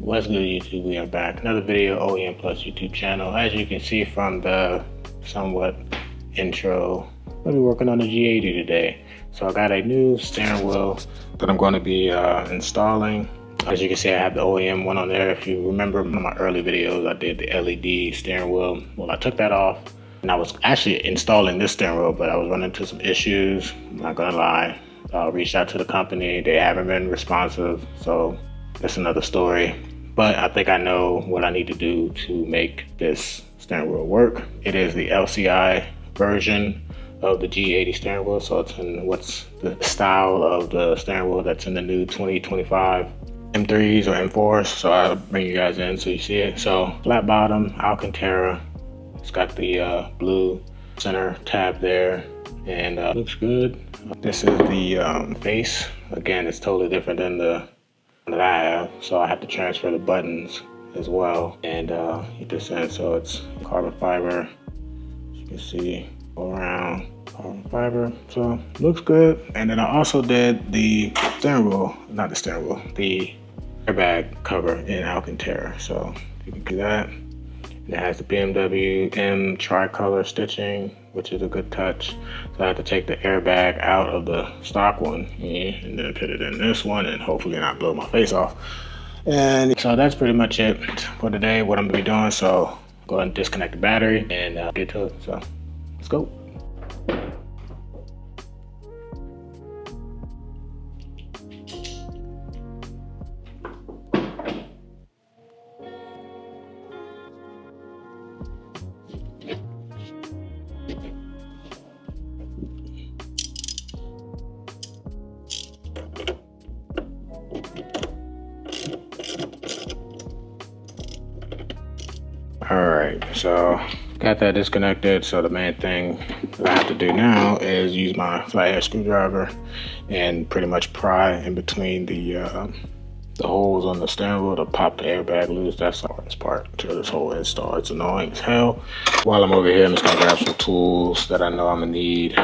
What's good, YouTube? We are back. Another video, OEM Plus YouTube channel. As you can see from the somewhat intro, I'll be working on the G80 today. So I got a new steering wheel that I'm going to be installing. As you can see, I have the OEM one on there. If you remember one of my early videos, I did the LED steering wheel. Well, I took that off and I was actually installing this steering wheel, but I was running into some issues. I'm not gonna lie. I reached out to the company. They haven't been responsive. So that's another story. But I think I know what I need to do to make this steering wheel work. It is the LCI version of the G80 steering wheel. So it's in what's the style of the steering wheel that's in the new 2025 M3s or M4s. So I'll bring you guys in so you see it. So flat bottom, alcantara. It's got the blue center tab there and looks good. This is the face. Again, it's totally different than the that I have, so I have to transfer the buttons as well and get this in. So it's carbon fiber, as you can see, all around carbon fiber, so looks good. And then I also did the steering wheel, not the steering wheel, the airbag cover in alcantara, so you can do that. It has the BMW M tricolor stitching, which is a good touch. So I have to take the airbag out of the stock one and then put it in this one and hopefully not blow my face off. And so that's pretty much it for today, what I'm gonna be doing. So go ahead and disconnect the battery and get to it. So let's go. Alright, so got that disconnected. So the main thing that I have to do now is use my flathead screwdriver and pretty much pry in between the holes on the steering wheel to pop the airbag loose. That's the hardest part to this whole install. It's annoying as hell. While I'm over here, I'm just gonna grab some tools that I know I'm gonna need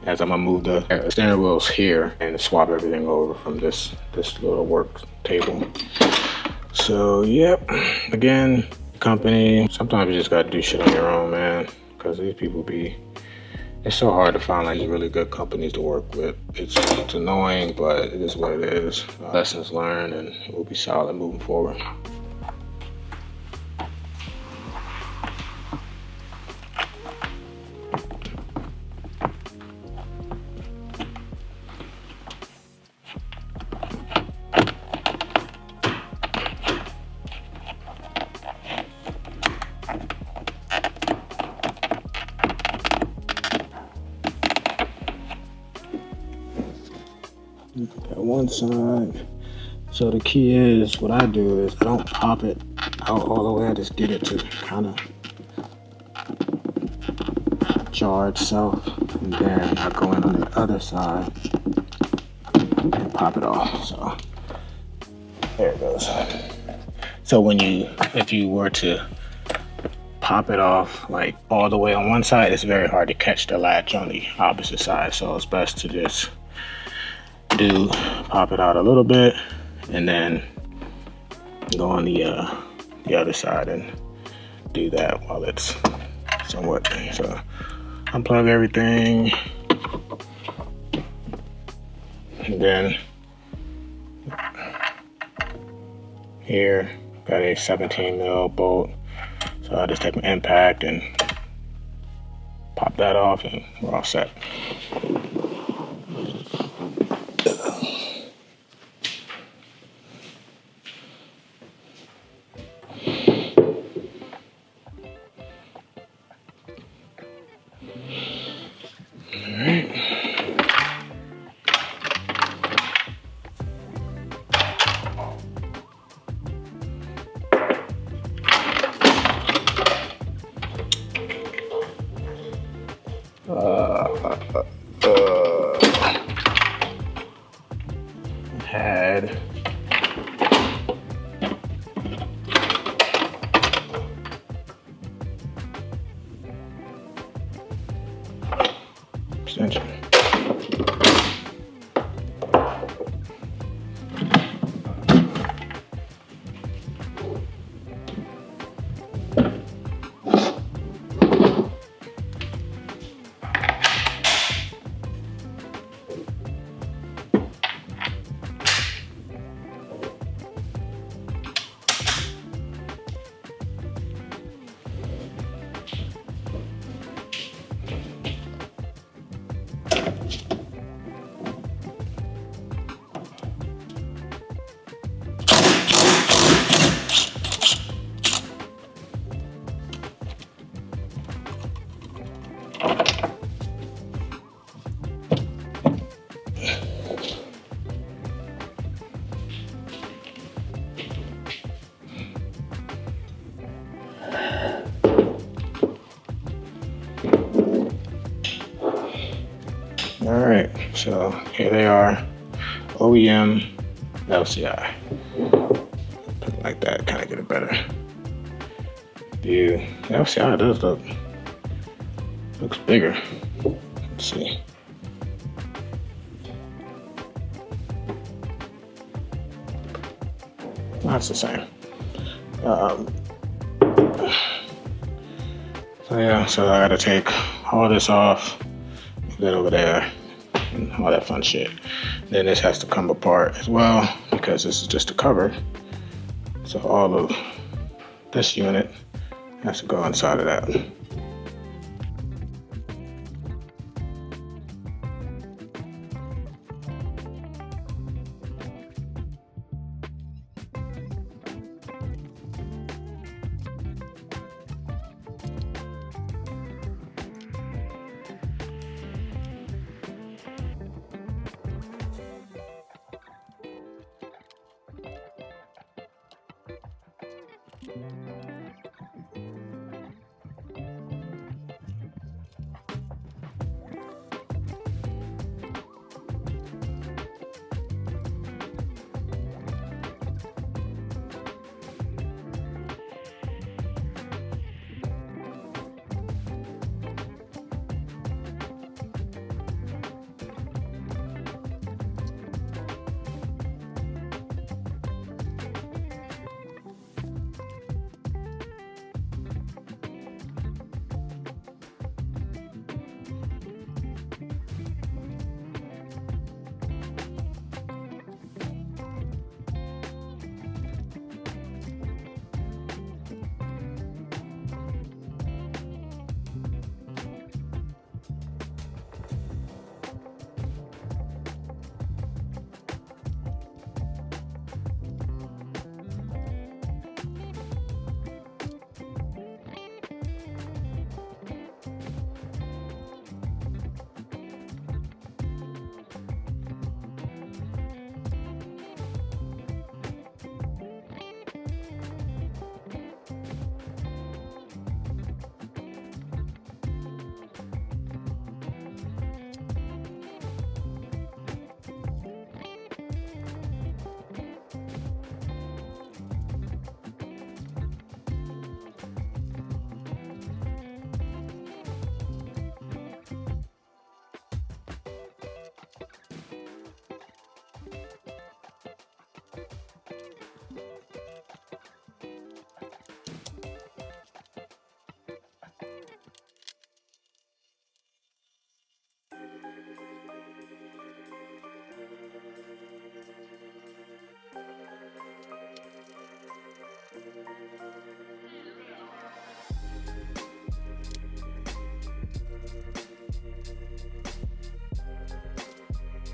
as I'm gonna move the steering wheels here and swap everything over from this little work table. So yep, again, company, sometimes you just gotta do shit on your own, man, because these people it's so hard to find like really good companies to work with. It's annoying, but it is what it is. Lessons learned, and we'll be solid moving forward. Got one side. So the key is, what I do is I don't pop it out all the way. I just get it to kind of jar itself, and then I go in on the other side and pop it off. So there it goes. So if you were to pop it off like all the way on one side, it's very hard to catch the latch on the opposite side. So it's best to just pop it out a little bit and then go on the other side and do that while it's somewhat. So unplug everything, and then here got a 17 mil bolt. So I just take my impact and pop that off and we're all set. Had extension. So here they are, OEM LCI. Put it like that, kind of get a better view. The LCI does looks bigger. Let's see. That's the same. So yeah, so I gotta take all this off, that over there, and all that fun shit. Then this has to come apart as well because this is just a cover. So all of this unit has to go inside of that.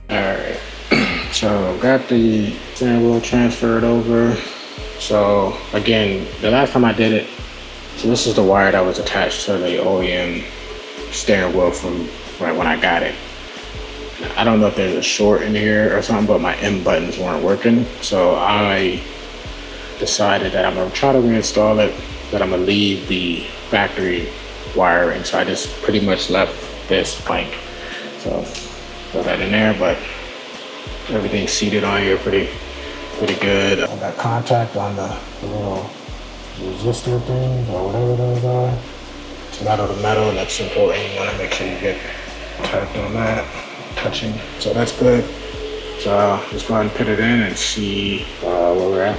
Alright, so got the steering wheel transferred over. So again, the last time I did it, so this is the wire that was attached to the OEM steering wheel from right when I got it. I don't know if there's a short in here or something, but my M buttons weren't working. So I decided that I'm gonna try to reinstall it, but I'm gonna leave the factory wiring. So I just pretty much left this blank. So throw that in there, but everything's seated on here pretty good. I got contact on the little resistor things or whatever those are. It's metal to metal, and that's important. You want to make sure you get contact on that, touching. So that's good. So I'll just go ahead and put it in and see where we're at.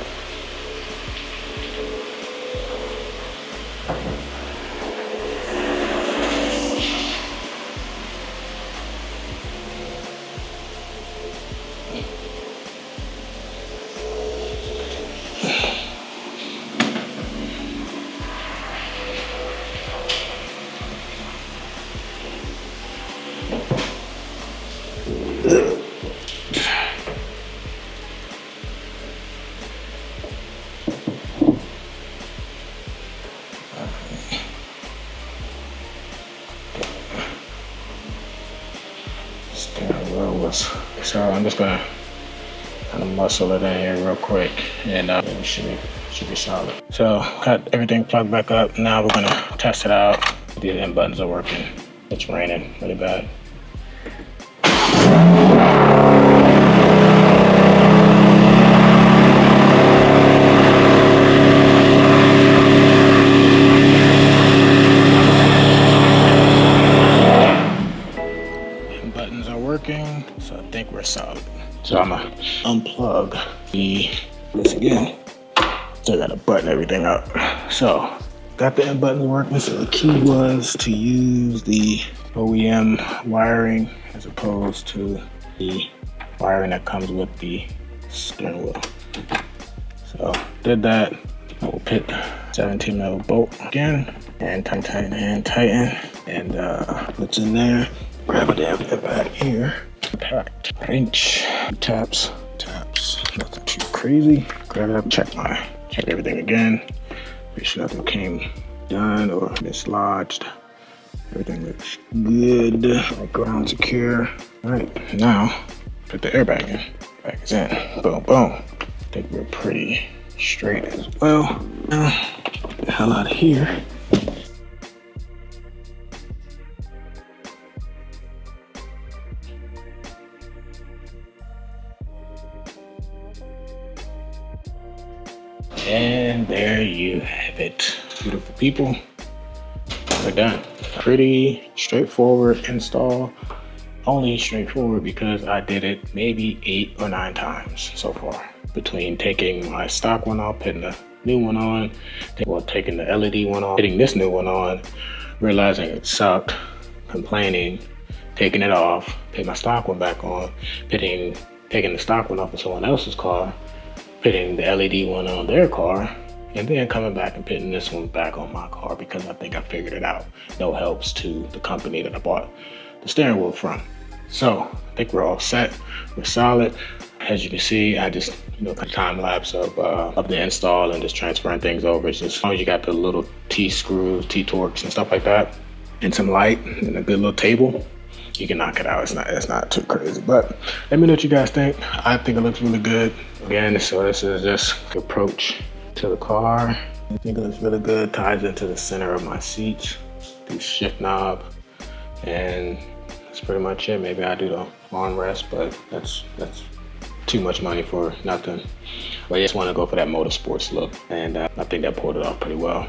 So I'm just gonna kind of muscle it in here real quick, and it should be solid. So got everything plugged back up. Now we're gonna test it out. These end buttons are working. It's raining really bad. So I'm gonna unplug this again. So I gotta button everything up. So got the end buttons working. So the key was to use the OEM wiring as opposed to the wiring that comes with the steering wheel. So did that. I will put 17 mil bolt again and tighten. And what's in there? Grab a damn bit back here. Packed wrench, taps, nothing too crazy. Grab it up, check everything again. Make sure nothing came done or mislodged. Everything looks good, like ground secure. All right, now put the airbag in. Back is in, boom, boom. I think we're pretty straight as well. Now, get the hell out of here. And there you have it. Beautiful people, we're done. Pretty straightforward install. Only straightforward because I did it maybe 8 or 9 times so far. Between taking my stock one off, putting the new one on, taking the LED one off, putting this new one on, realizing it sucked, complaining, taking it off, putting my stock one back on, taking the stock one off of someone else's car, putting the LED one on their car, and then coming back and putting this one back on my car because I think I figured it out. No helps to the company that I bought the steering wheel from. So I think we're all set. We're solid. As you can see, I just cut a time lapse of the install and just transferring things over. It's just as long as you got the little T-screws, T-torques and stuff like that, and some light and a good little table, you can knock it out. It's not too crazy. But let me know what you guys think. I think it looks really good. Again, so this is just the approach to the car. I think it looks really good. Ties into the center of my seat, the shift knob, and that's pretty much it. Maybe I do the armrest, but that's too much money for nothing. But I just want to go for that motorsports look, and I think that pulled it off pretty well.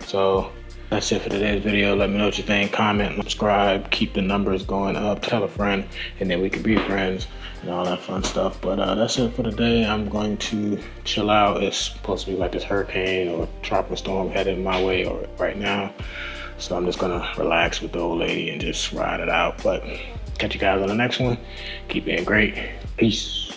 So that's it for today's video. Let me know what you think. Comment, subscribe, keep the numbers going up, tell a friend, and then we can be friends and all that fun stuff. But that's it for today. I'm going to chill out. It's supposed to be like this hurricane or tropical storm headed my way right now. So I'm just gonna relax with the old lady and just ride it out. But catch you guys on the next one. Keep being great. Peace.